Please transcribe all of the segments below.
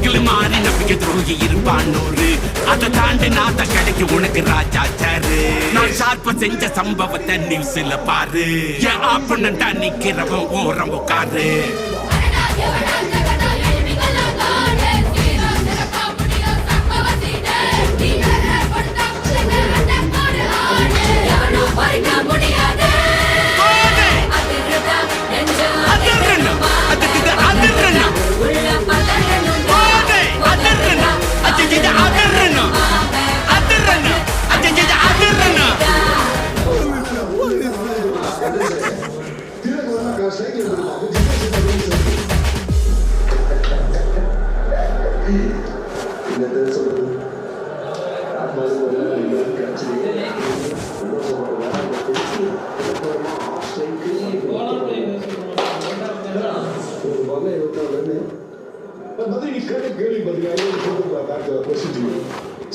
நக்கல் மாறி நம்பிக்கை துரோகி இருப்பான் நூறு. அதை தாண்டி நாத்த கிடைக்கு உனக்கு ராஜா சாரு. நான் ஷார்ப்ப செஞ்ச சம்பவத்தை நியூஸ்ல பாரு. என் ஆப்பனண்டா நிக்கிறவன் ஓரம் உட்காரு.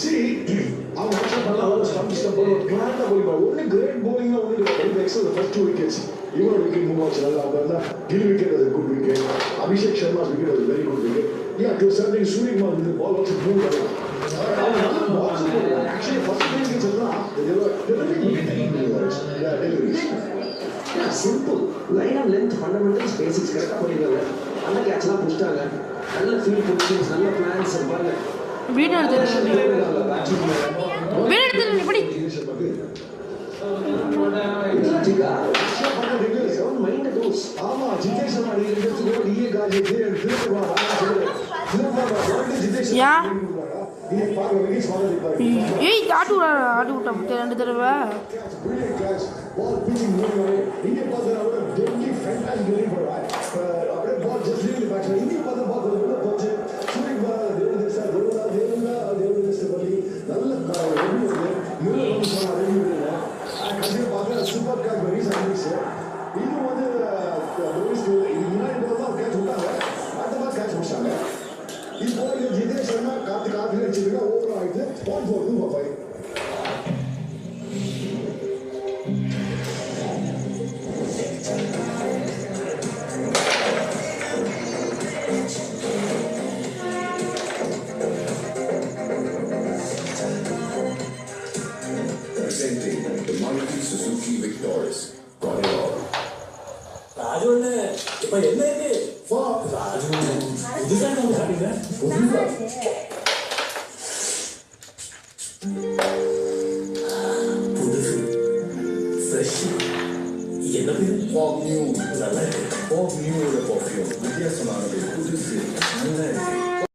See, I'm actually a lot of stuff. Only great bowling, only the first 2 wickets. Even a wicket move out, Gill wicket was a good wicket. Abhishek Sharma's wicket was a very good wicket. Yeah, to a certain extent, the ball also moved around. Actually, first 2 wickets, they were deliveries. Yeah, deliveries. Yeah, simple. Line and length, fundamentals, basics, correct. And the catch up, pushed out. And the field positions, and the plans, and all that. Video எடுத்து எப்படி ஏய் ஆட்டு விட்டோம் 2 தடவை. Presenting the Maruti Suzuki Victoris. Got it all. ராஜுன்னு இப்ப என்ன இருக்கு ராஜு புதுசா நம்ம சாப்பிடுங்க புதுசு ஃப்ரெஷ் என்ன பேரு Fog New. நல்லா இருக்கு Fog New perfume. வித்தியாசமானது புதுசு நல்லா இருக்கு.